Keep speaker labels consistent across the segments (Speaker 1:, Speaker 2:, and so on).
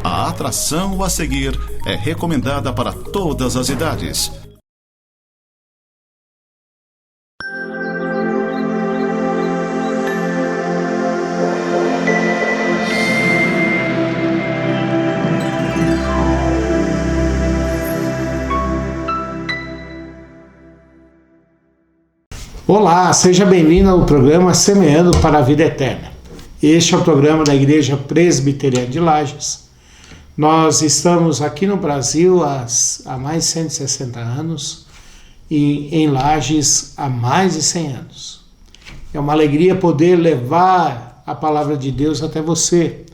Speaker 1: A atração a seguir é recomendada para todas as idades.
Speaker 2: Olá, seja bem-vindo ao programa Semeando para a Vida Eterna. Este é o programa da Igreja Presbiteriana de Lages. Nós estamos aqui no Brasil há mais de 160 anos e em Lages há mais de 100 anos. É uma alegria poder levar a palavra de Deus até você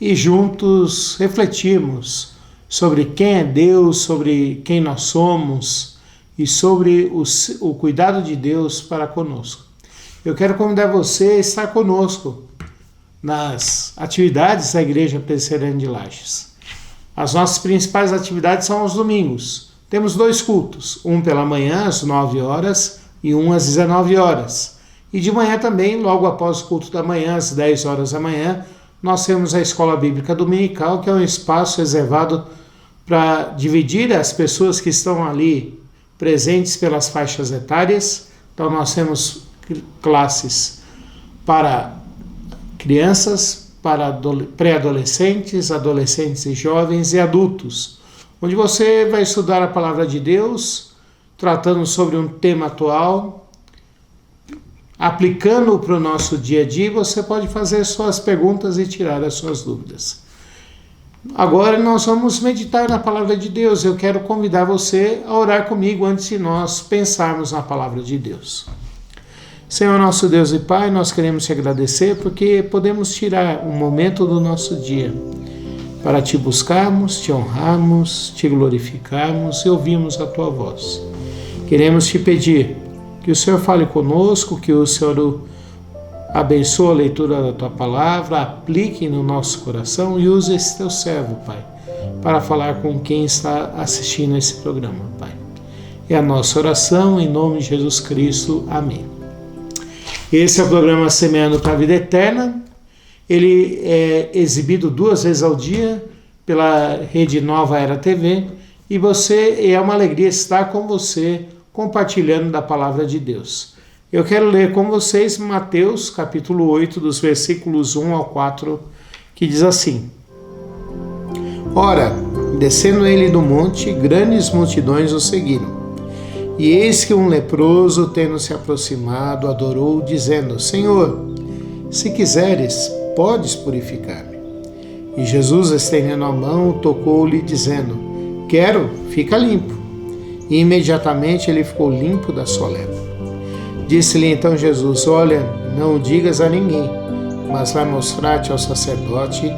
Speaker 2: e juntos refletirmos sobre quem é Deus, sobre quem nós somos e sobre o cuidado de Deus para conosco. Eu quero convidar você a estar conosco nas atividades da Igreja Presbiteriana de Lages. As nossas principais atividades são aos domingos. Temos 2 cultos, um pela manhã às 9 horas e um às 19 horas. E de manhã também, logo após o culto da manhã, às 10 horas da manhã, nós temos a Escola Bíblica Dominical, que é um espaço reservado para dividir as pessoas que estão ali presentes pelas faixas etárias. Então nós temos classes para crianças, para pré-adolescentes, adolescentes e jovens e adultos, onde você vai estudar a palavra de Deus, tratando sobre um tema atual, aplicando para o nosso dia a dia. Você pode fazer suas perguntas e tirar as suas dúvidas. Agora nós vamos meditar na palavra de Deus. Eu quero convidar você a orar comigo antes de nós pensarmos na palavra de Deus. Senhor nosso Deus e Pai, nós queremos te agradecer porque podemos tirar um momento do nosso dia para te buscarmos, te honrarmos, te glorificarmos e ouvirmos a tua voz. Queremos te pedir que o Senhor fale conosco, que o Senhor abençoe a leitura da tua palavra, aplique no nosso coração e use esse teu servo, Pai, para falar com quem está assistindo esse programa, Pai. É a nossa oração em nome de Jesus Cristo. Amém. Esse é o programa Semeando para a Vida Eterna. Ele é exibido 2 vezes ao dia pela Rede Nova Era TV e é uma alegria estar com você compartilhando da palavra de Deus. Eu quero ler com vocês Mateus capítulo 8, dos versículos 1 ao 4, que diz assim: Ora, descendo ele do monte, grandes multidões o seguiram. E eis que um leproso, tendo se aproximado, adorou, dizendo: Senhor, se quiseres, podes purificar-me. E Jesus, estendendo a mão, tocou-lhe, dizendo: Quero, fica limpo. E imediatamente ele ficou limpo da sua lepra. Disse-lhe então Jesus: Olha, não o digas a ninguém, mas vai mostrar-te ao sacerdote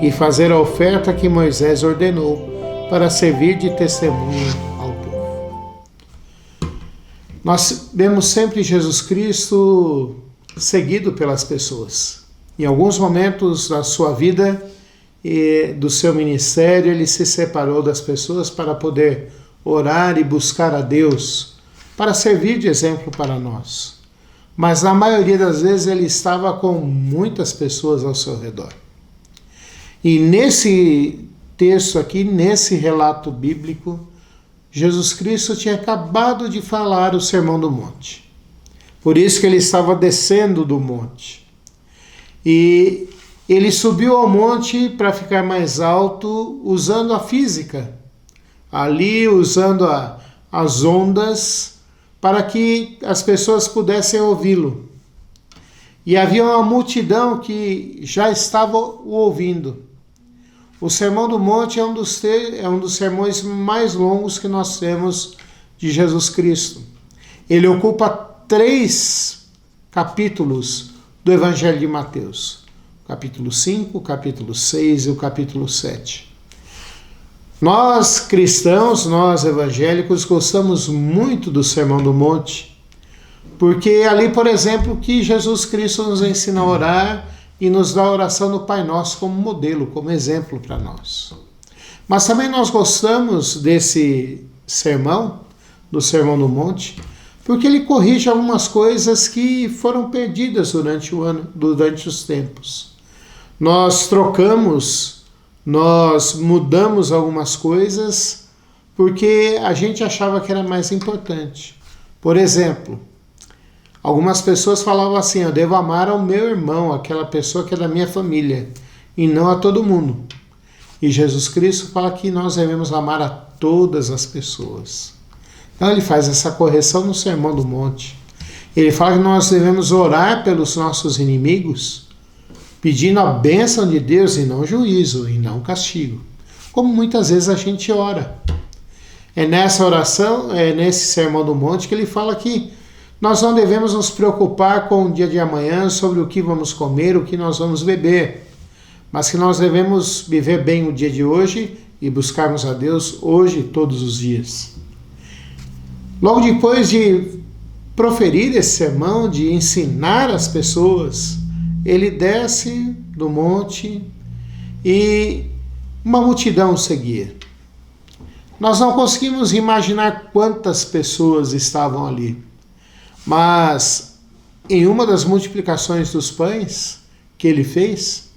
Speaker 2: e fazer a oferta que Moisés ordenou, para servir de testemunho ao povo. Nós vemos sempre Jesus Cristo seguido pelas pessoas. Em alguns momentos da sua vida e do seu ministério, ele se separou das pessoas para poder orar e buscar a Deus, para servir de exemplo para nós. Mas na maioria das vezes ele estava com muitas pessoas ao seu redor. E nesse texto aqui, nesse relato bíblico, Jesus Cristo tinha acabado de falar o Sermão do Monte. Por isso que ele estava descendo do monte. E ele subiu ao monte para ficar mais alto, usando a física. Ali, usando as ondas, para que as pessoas pudessem ouvi-lo. E havia uma multidão que já estava o ouvindo. O Sermão do Monte é um dos sermões mais longos que nós temos de Jesus Cristo. Ele ocupa 3 capítulos do Evangelho de Mateus. O capítulo 5, o capítulo 6 e o capítulo 7. Nós cristãos, nós evangélicos, gostamos muito do Sermão do Monte, porque ali, por exemplo, que Jesus Cristo nos ensina a orar e nos dá a oração do Pai Nosso como modelo, como exemplo para nós. Mas também nós gostamos desse sermão, do Sermão do Monte, porque ele corrige algumas coisas que foram perdidas durante o ano, durante os tempos. Nós trocamos Nós mudamos algumas coisas porque a gente achava que era mais importante. Por exemplo, algumas pessoas falavam assim: eu devo amar ao meu irmão, aquela pessoa que é da minha família, e não a todo mundo. E Jesus Cristo fala que nós devemos amar a todas as pessoas. Então ele faz essa correção no Sermão do Monte. Ele fala que nós devemos orar pelos nossos inimigos, pedindo a bênção de Deus e não juízo, e não castigo. Como muitas vezes a gente ora. É nessa oração, é nesse Sermão do Monte que ele fala que nós não devemos nos preocupar com o dia de amanhã, sobre o que vamos comer, o que nós vamos beber, mas que nós devemos viver bem o dia de hoje e buscarmos a Deus hoje, todos os dias. Logo depois de proferir esse sermão, de ensinar as pessoas, ele desce do monte e uma multidão seguia. Nós não conseguimos imaginar quantas pessoas estavam ali, mas em uma das multiplicações dos pães que ele fez,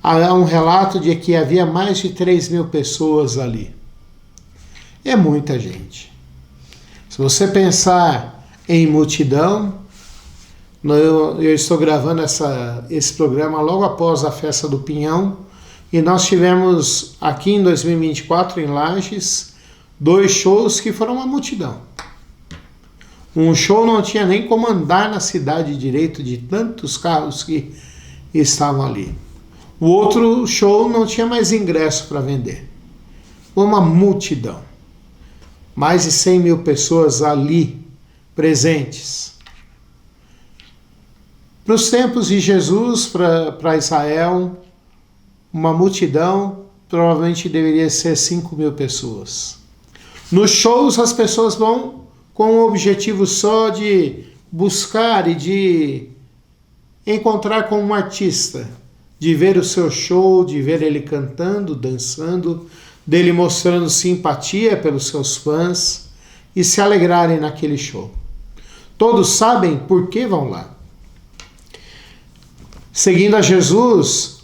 Speaker 2: há um relato de que havia mais de 3.000 pessoas ali. É muita gente. Se você pensar em multidão, eu estou gravando esse programa logo após a festa do Pinhão, e nós tivemos aqui em 2024, em Lages, 2 shows que foram uma multidão. Um show não tinha nem como andar na cidade direito, de tantos carros que estavam ali. O outro show não tinha mais ingresso para vender. Foi uma multidão. Mais de 100.000 pessoas ali, presentes. Para os tempos de Jesus, para Israel, uma multidão provavelmente deveria ser 5.000 pessoas. Nos shows as pessoas vão com o objetivo só de buscar e de encontrar com um artista, de ver o seu show, de ver ele cantando, dançando, dele mostrando simpatia pelos seus fãs e se alegrarem naquele show. Todos sabem por que vão lá. Seguindo a Jesus,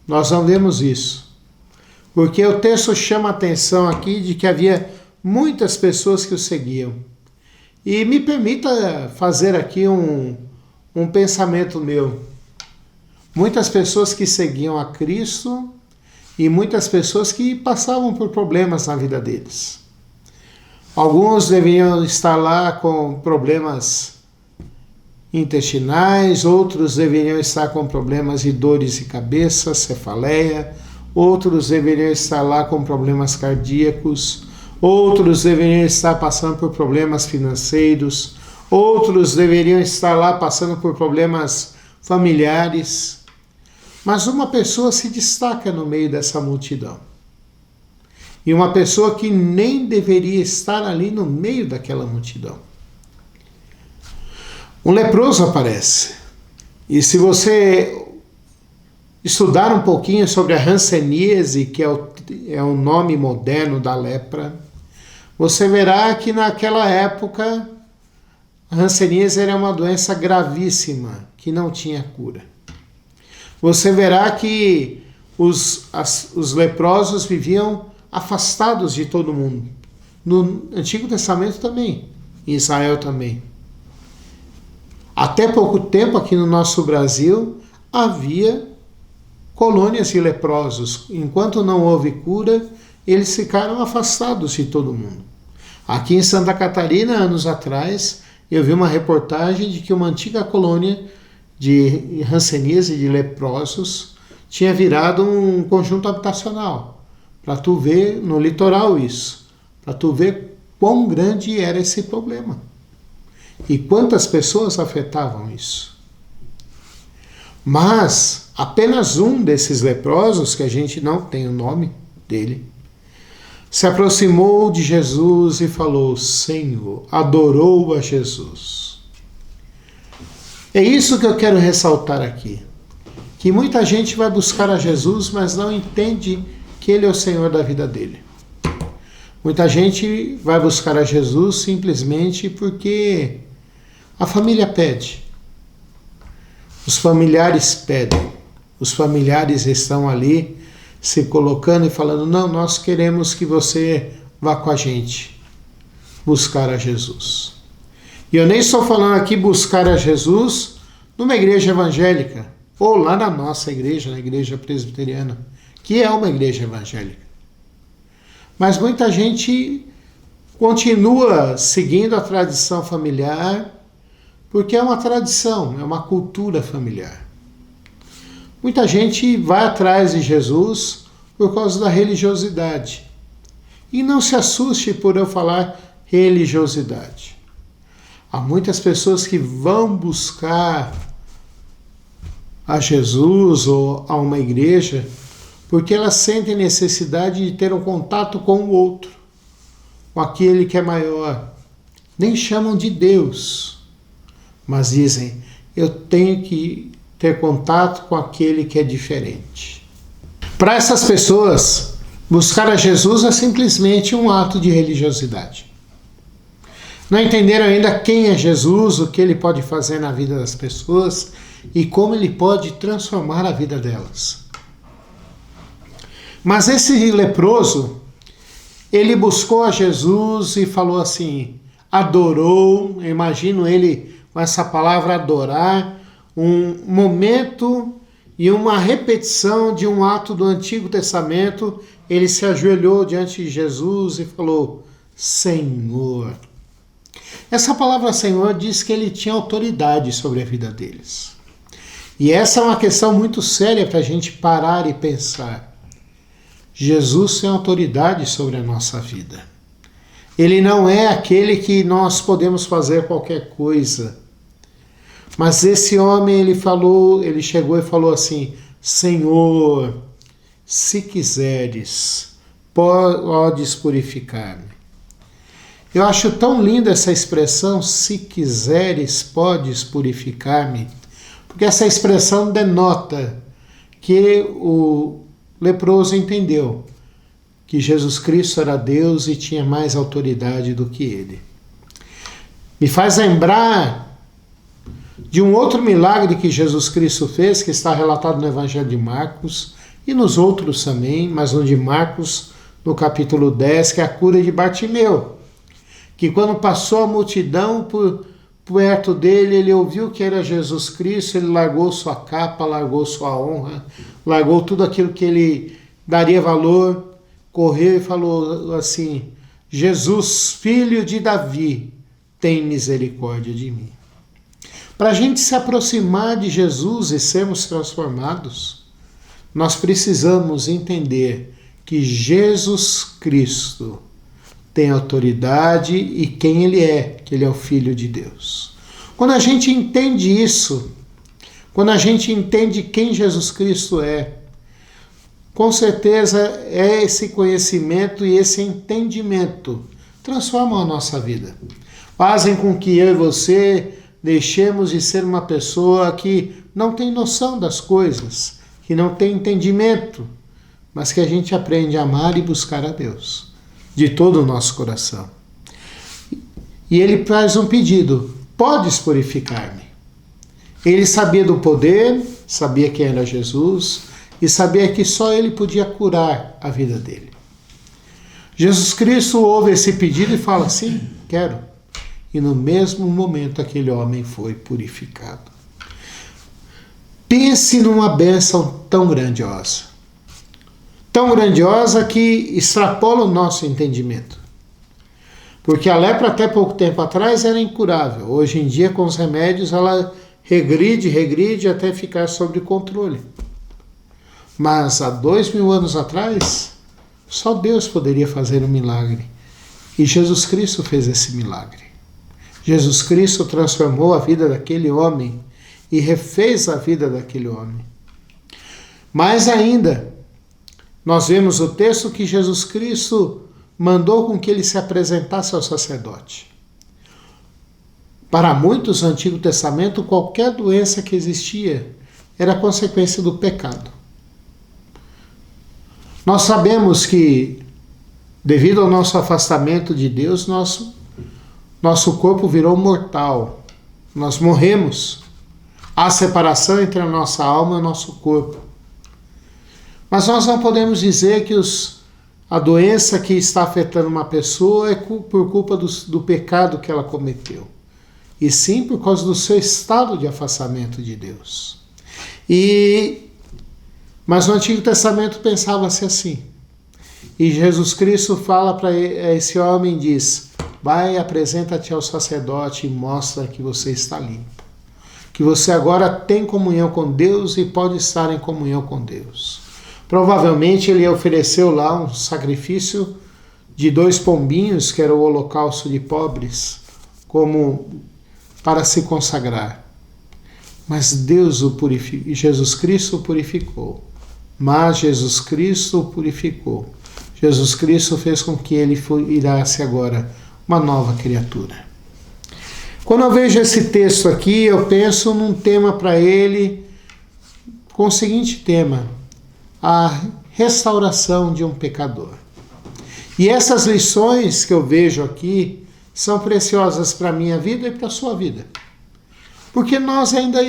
Speaker 2: nós não vemos isso. Porque o texto chama a atenção aqui de que havia muitas pessoas que o seguiam. E me permita fazer aqui um pensamento meu. Muitas pessoas que seguiam a Cristo e muitas pessoas que passavam por problemas na vida deles. Alguns deveriam estar lá com problemas intestinais, outros deveriam estar com problemas de dores de cabeça, cefaleia, outros deveriam estar lá com problemas cardíacos, outros deveriam estar passando por problemas financeiros, outros deveriam estar lá passando por problemas familiares. Mas uma pessoa se destaca no meio dessa multidão. E uma pessoa que nem deveria estar ali no meio daquela multidão. Um leproso aparece. E se você estudar um pouquinho sobre a hanseníase, que é o nome moderno da lepra, você verá que naquela época a hanseníase era uma doença gravíssima, que não tinha cura. Você verá que os leprosos viviam afastados de todo mundo. No Antigo Testamento também, em Israel também. Até pouco tempo aqui no nosso Brasil havia colônias de leprosos. Enquanto não houve cura, eles ficaram afastados de todo mundo. Aqui em Santa Catarina, anos atrás, eu vi uma reportagem de que uma antiga colônia de hanseníase, de leprosos, tinha virado um conjunto habitacional. Para tu ver no litoral isso. Para tu ver quão grande era esse problema. E quantas pessoas afetavam isso. Mas apenas um desses leprosos, que a gente não tem o nome dele, se aproximou de Jesus e falou: Senhor, adorou a Jesus. É isso que eu quero ressaltar aqui. Que muita gente vai buscar a Jesus, mas não entende que Ele é o Senhor da vida dele. Muita gente vai buscar a Jesus simplesmente porque a família pede. Os familiares pedem. Os familiares estão ali se colocando e falando, não, nós queremos que você vá com a gente buscar a Jesus. E eu nem estou falando aqui buscar a Jesus numa igreja evangélica, ou lá na nossa igreja, na igreja presbiteriana, que é uma igreja evangélica. Mas muita gente continua seguindo a tradição familiar, porque é uma tradição, é uma cultura familiar. Muita gente vai atrás de Jesus por causa da religiosidade. E não se assuste por eu falar religiosidade. Há muitas pessoas que vão buscar a Jesus ou a uma igreja porque elas sentem necessidade de ter um contato com o outro, com aquele que é maior. Nem chamam de Deus, mas dizem, eu tenho que ter contato com aquele que é diferente. Para essas pessoas, buscar a Jesus é simplesmente um ato de religiosidade. Não entenderam ainda quem é Jesus, o que ele pode fazer na vida das pessoas e como ele pode transformar a vida delas. Mas esse leproso, ele buscou a Jesus e falou assim, adorou, imagino ele com essa palavra adorar, um momento e uma repetição de um ato do Antigo Testamento, ele se ajoelhou diante de Jesus e falou, Senhor. Essa palavra Senhor diz que ele tinha autoridade sobre a vida deles. E essa é uma questão muito séria para a gente parar e pensar. Jesus tem autoridade sobre a nossa vida. Ele não é aquele que nós podemos fazer qualquer coisa. Mas esse homem, ele chegou e falou assim, Senhor, se quiseres, podes purificar-me. Eu acho tão linda essa expressão, se quiseres, podes purificar-me, porque essa expressão denota que o leproso entendeu que Jesus Cristo era Deus e tinha mais autoridade do que ele. Me faz lembrar de um outro milagre que Jesus Cristo fez, que está relatado no Evangelho de Marcos e nos outros também, mas no de Marcos, no capítulo 10, que é a cura de Bartimeu, que quando passou a multidão por perto dele, ele ouviu que era Jesus Cristo, ele largou sua capa, largou sua honra, largou tudo aquilo que ele daria valor, correu e falou assim, Jesus, filho de Davi, tem misericórdia de mim. Para a gente se aproximar de Jesus e sermos transformados, nós precisamos entender que Jesus Cristo tem autoridade e quem ele é, que ele é o Filho de Deus. Quando a gente entende isso, quando a gente entende quem Jesus Cristo é, com certeza é esse conhecimento e esse entendimento transformam a nossa vida. Fazem com que eu e você deixemos de ser uma pessoa que não tem noção das coisas, que não tem entendimento, mas que a gente aprende a amar e buscar a Deus de todo o nosso coração. E ele faz um pedido, podes purificar-me. Ele sabia do poder, sabia quem era Jesus e sabia que só ele podia curar a vida dele. Jesus Cristo ouve esse pedido e fala, sim, quero. E no mesmo momento aquele homem foi purificado. Pense numa bênção tão grandiosa que extrapola o nosso entendimento. Porque a lepra até pouco tempo atrás era incurável. Hoje em dia, com os remédios, ela regride até ficar sob controle. Mas há 2000 anos atrás, só Deus poderia fazer um milagre. E Jesus Cristo fez esse milagre. Jesus Cristo transformou a vida daquele homem e refez a vida daquele homem. Mais ainda, nós vemos o texto que Jesus Cristo mandou com que ele se apresentasse ao sacerdote. Para muitos, no Antigo Testamento, qualquer doença que existia era consequência do pecado. Nós sabemos que, devido ao nosso afastamento de Deus, nosso corpo virou mortal. Nós morremos. Há separação entre a nossa alma e o nosso corpo. Mas nós não podemos dizer que a doença que está afetando uma pessoa é por culpa do pecado que ela cometeu, e sim por causa do seu estado de afastamento de Deus. Mas no Antigo Testamento pensava-se assim. E Jesus Cristo fala para esse homem, diz: vai, apresenta-te ao sacerdote e mostra que você está limpo. Que você agora tem comunhão com Deus e pode estar em comunhão com Deus. Provavelmente ele ofereceu lá um sacrifício de 2 pombinhos, que era o holocausto de pobres, como para se consagrar. Mas Deus o purificou, Jesus Cristo o purificou. Mas Jesus Cristo o purificou. Jesus Cristo fez com que ele virasse agora uma nova criatura. Quando eu vejo esse texto aqui, eu penso num tema para ele, com o seguinte tema: a restauração de um pecador. E essas lições que eu vejo aqui são preciosas para a minha vida e para a sua vida. Porque nós ainda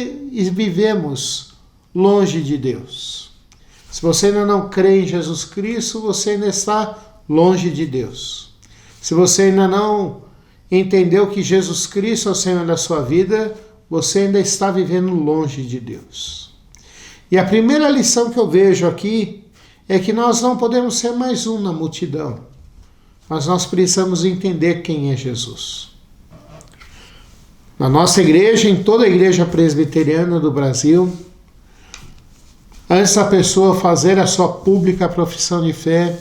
Speaker 2: vivemos longe de Deus. Se você ainda não crê em Jesus Cristo, você ainda está longe de Deus. Se você ainda não entendeu que Jesus Cristo é o Senhor da sua vida, você ainda está vivendo longe de Deus. E a primeira lição que eu vejo aqui é que nós não podemos ser mais um na multidão, mas nós precisamos entender quem é Jesus. Na nossa igreja, em toda a igreja presbiteriana do Brasil, antes da pessoa fazer a sua pública profissão de fé,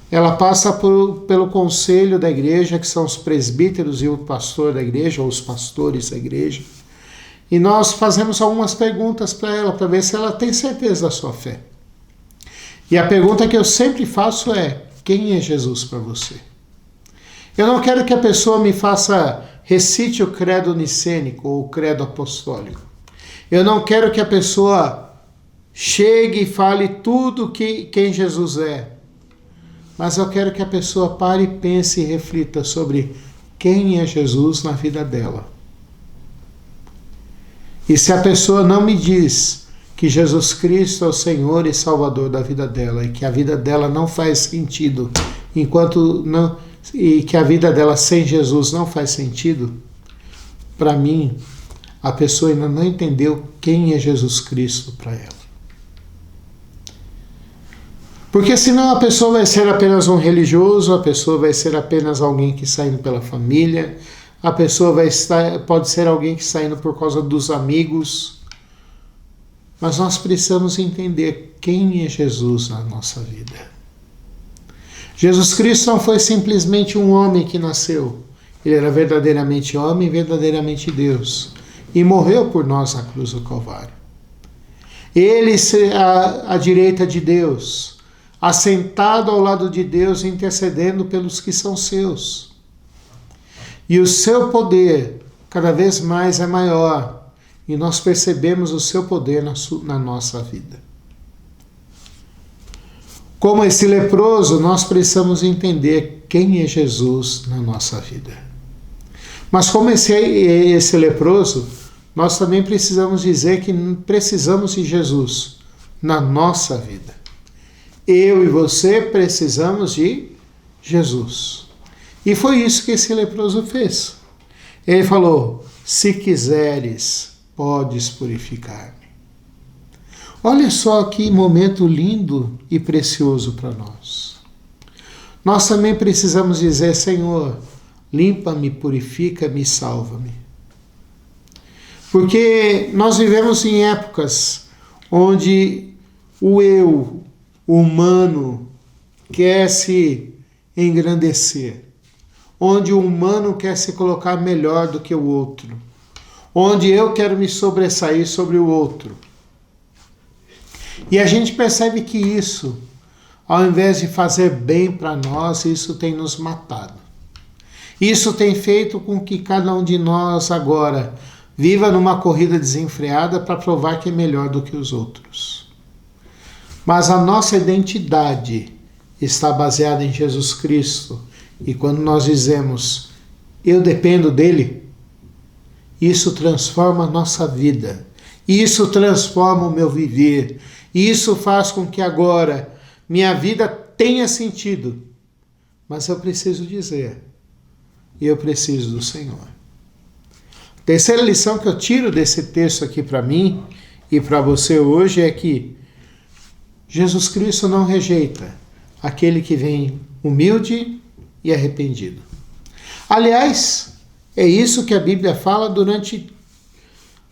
Speaker 2: ela passa pelo conselho da igreja, que são os presbíteros e o pastor da igreja, ou os pastores da igreja, e nós fazemos algumas perguntas para ela, para ver se ela tem certeza da sua fé. E a pergunta que eu sempre faço é: quem é Jesus para você? Eu não quero que a pessoa me recite o credo nicênico ou o credo apostólico. Eu não quero que a pessoa chegue e fale tudo quem Jesus é. Mas eu quero que a pessoa pare e pense e reflita sobre quem é Jesus na vida dela. E se a pessoa não me diz que Jesus Cristo é o Senhor e Salvador da vida dela, e que a vida dela não faz sentido e que a vida dela sem Jesus não faz sentido, para mim, a pessoa ainda não entendeu quem é Jesus Cristo para ela. Porque senão a pessoa vai ser apenas um religioso, a pessoa vai ser apenas alguém que está indo pela família, a pessoa pode ser alguém que está indo por causa dos amigos. Mas nós precisamos entender quem é Jesus na nossa vida. Jesus Cristo não foi simplesmente um homem que nasceu. Ele era verdadeiramente homem e verdadeiramente Deus. E morreu por nós na cruz do Calvário. Ele à direita de Deus, assentado ao lado de Deus, intercedendo pelos que são seus. E o seu poder cada vez mais é maior, e nós percebemos o seu poder na nossa vida. Como esse leproso, nós precisamos entender quem é Jesus na nossa vida. Mas como esse leproso, nós também precisamos dizer que precisamos de Jesus na nossa vida. Eu e você precisamos de Jesus. E foi isso que esse leproso fez. Ele falou: se quiseres, podes purificar-me. Olha só que momento lindo e precioso para nós. Nós também precisamos dizer: Senhor, limpa-me, purifica-me e salva-me. Porque nós vivemos em épocas onde o eu humano quer se engrandecer, onde o humano quer se colocar melhor do que o outro, onde eu quero me sobressair sobre o outro. E a gente percebe que isso, ao invés de fazer bem para nós, isso tem nos matado. Isso tem feito com que cada um de nós agora viva numa corrida desenfreada para provar que é melhor do que os outros. Mas a nossa identidade está baseada em Jesus Cristo. E quando nós dizemos, eu dependo dele, isso transforma a nossa vida. E isso transforma o meu viver. E isso faz com que agora minha vida tenha sentido. Mas eu preciso dizer, eu preciso do Senhor. Terceira lição que eu tiro desse texto aqui para mim e para você hoje é que Jesus Cristo não rejeita aquele que vem humilde e arrependido. Aliás, é isso que a Bíblia fala durante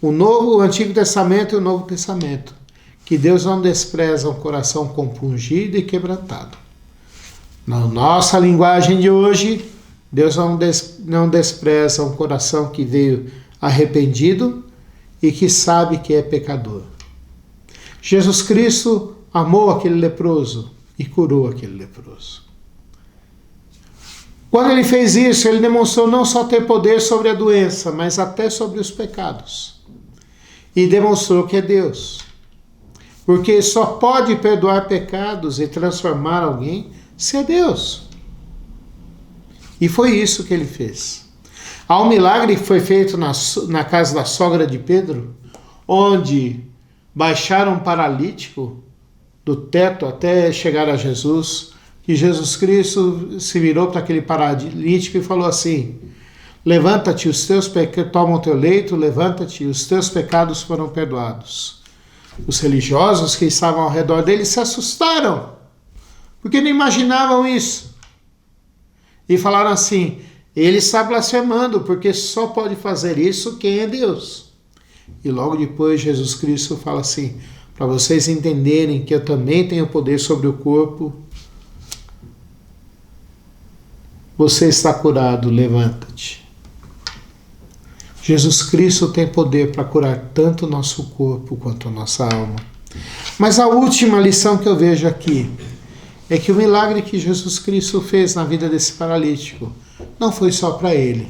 Speaker 2: o Antigo Testamento e o Novo Testamento, que Deus não despreza um coração compungido e quebrantado. Na nossa linguagem de hoje, Deus não despreza um coração que veio arrependido e que sabe que é pecador. Jesus Cristo amou aquele leproso e curou aquele leproso. Quando ele fez isso, ele demonstrou não só ter poder sobre a doença, mas até sobre os pecados. E demonstrou que é Deus. Porque só pode perdoar pecados e transformar alguém se é Deus. E foi isso que ele fez. Há um milagre que foi feito na casa da sogra de Pedro, onde baixaram um paralítico do teto até chegar a Jesus, e Jesus Cristo se virou para aquele paralítico e falou assim: levanta-te, toma o teu leito, levanta-te, os teus pecados foram perdoados. Os religiosos que estavam ao redor dele se assustaram, porque não imaginavam isso. E falaram assim: ele está blasfemando, porque só pode fazer isso quem é Deus. E logo depois Jesus Cristo fala assim: para vocês entenderem que eu também tenho poder sobre o corpo, você está curado, levanta-te. Jesus Cristo tem poder para curar tanto o nosso corpo quanto a nossa alma. Mas a última lição que eu vejo aqui é que o milagre que Jesus Cristo fez na vida desse paralítico não foi só para ele.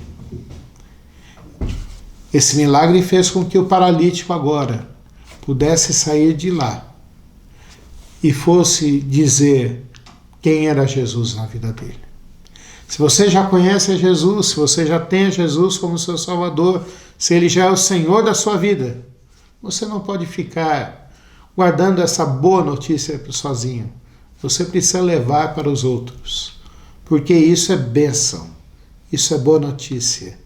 Speaker 2: Esse milagre fez com que o paralítico agora pudesse sair de lá e fosse dizer quem era Jesus na vida dele. Se você já conhece Jesus, se você já tem Jesus como seu Salvador, se Ele já é o Senhor da sua vida, você não pode ficar guardando essa boa notícia sozinho. Você precisa levar para os outros, porque isso é bênção, isso é boa notícia,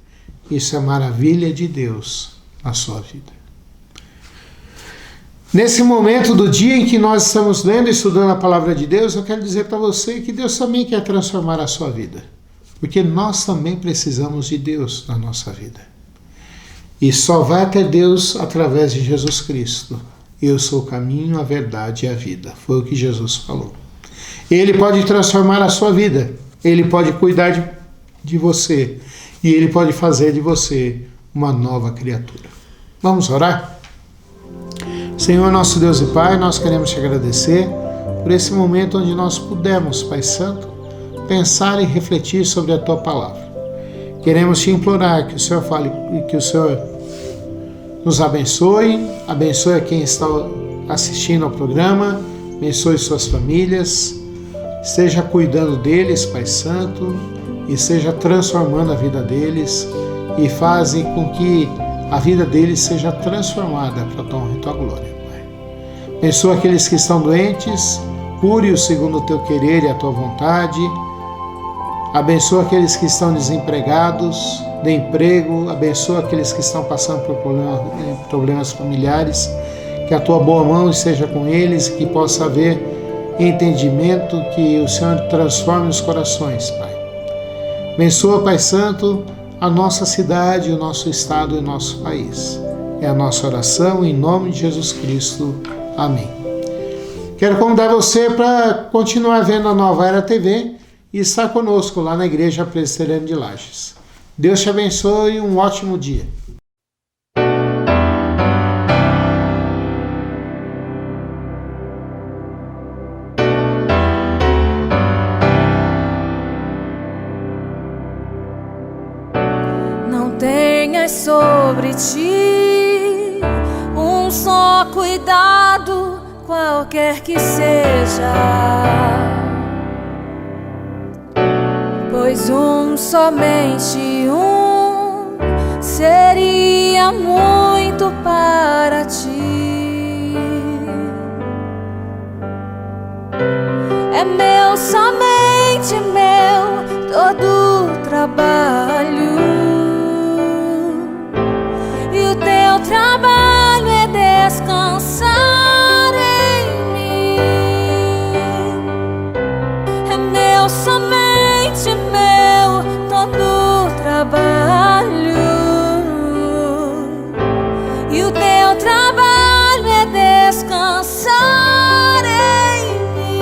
Speaker 2: isso é maravilha de Deus na sua vida. Nesse momento do dia em que nós estamos lendo e estudando a palavra de Deus, eu quero dizer para você que Deus também quer transformar a sua vida. Porque nós também precisamos de Deus na nossa vida. E só vai até Deus através de Jesus Cristo. Eu sou o caminho, a verdade e a vida. Foi o que Jesus falou. Ele pode transformar a sua vida. Ele pode cuidar de você. E Ele pode fazer de você uma nova criatura. Vamos orar? Senhor, nosso Deus e Pai, nós queremos te agradecer por esse momento onde nós pudemos, Pai Santo, pensar e refletir sobre a Tua Palavra. Queremos te implorar que o Senhor fale e que o Senhor nos abençoe, abençoe a quem está assistindo ao programa, abençoe suas famílias, esteja cuidando deles, Pai Santo, e esteja transformando a vida deles e faze com que a vida deles seja transformada para a Tua honra e Tua glória, Pai. Abençoa aqueles que estão doentes, cure-os segundo o Teu querer e a Tua vontade. Abençoa aqueles que estão desempregados, dê emprego. Abençoa aqueles que estão passando por problemas familiares. Que a Tua boa mão esteja com eles e que possa haver entendimento, que o Senhor transforme os corações, Pai. Abençoa, Pai Santo, a nossa cidade, o nosso estado e o nosso país. É a nossa oração em nome de Jesus Cristo. Amém. Quero convidar você para continuar vendo a Nova Era TV e estar conosco lá na Igreja Presbiteriana de Lages. Deus te abençoe e um ótimo dia.
Speaker 3: Não tenhas sobre ti um só cuidado, qualquer que seja, pois somente um seria muito para ti. É meu, somente meu, todo o trabalho. E o teu trabalho é descansar em mim. É meu, somente meu, todo o trabalho. E o teu trabalho é descansar em mim.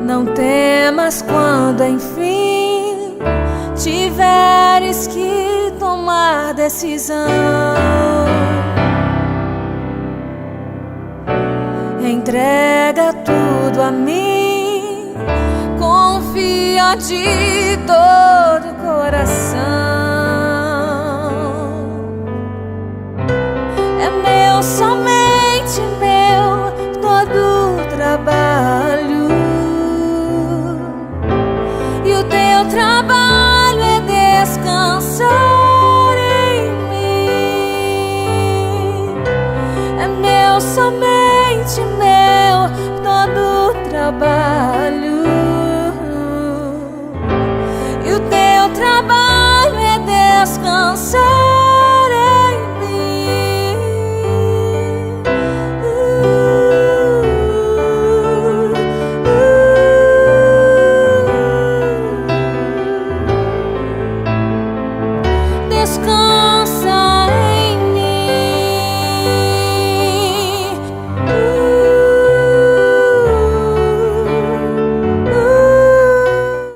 Speaker 3: Não temas quando enfim tiveres que tomar decisão. Entrega tudo a mim, confia de todo o coração. É meu, somente meu, todo o trabalho. E o teu trabalho é descansar em mim. É meu, somente meu, todo o trabalho.